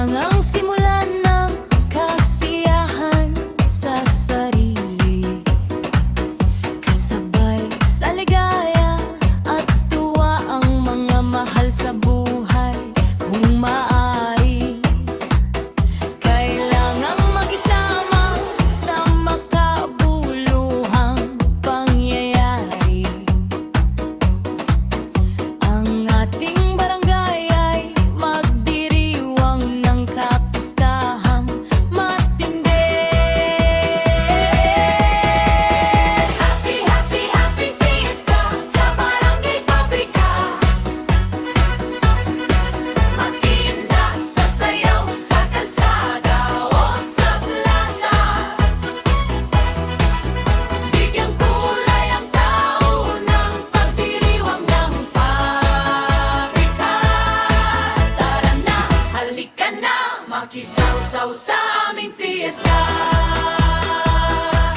Kailangang simulan ng kasiyahan sa sarili, kasabay sa ligaya at tuwa ang mga mahal sa buhay. Kung maaari, kailangang makisama sa makabuluhang pangyayari. Ang ating barangay ay magdiriwang ng kapistahang matindi. Happy, happy, happy fiesta sa Barangay Fabrika. Magtinda sa sayaw sa kalsada o sa plaza. Bigyang kulay ang tao ng pagdiriwang ng pabrika. Tara na, halika na, makisawsaw sa aming fiesta.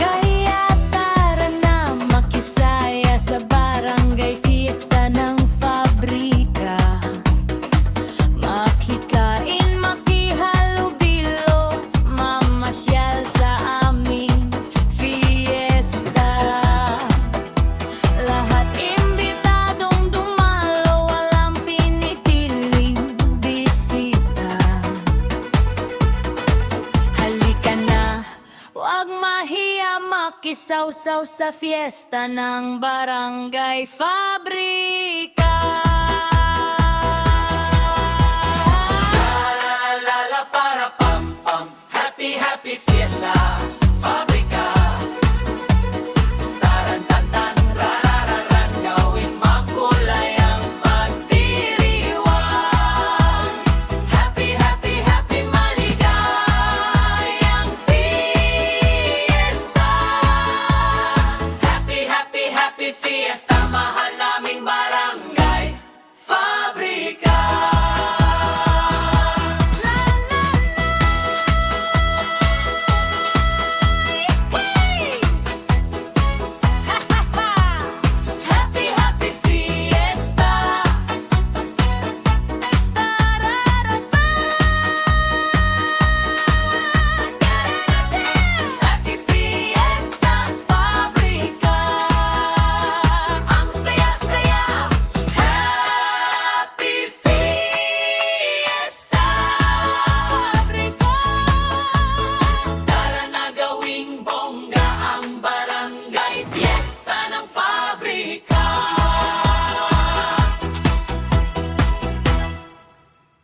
Kaya tara na, makisaya sa barangay fiesta ng Fabrika. Makikain, makihalubilo, mamasyal sa aming fiesta. Lahat imbitadong dumalo, walang pinipiling bisita. Halika na, huwag mahiya, makisawsaw sa fiesta ng Barangay Fabrika.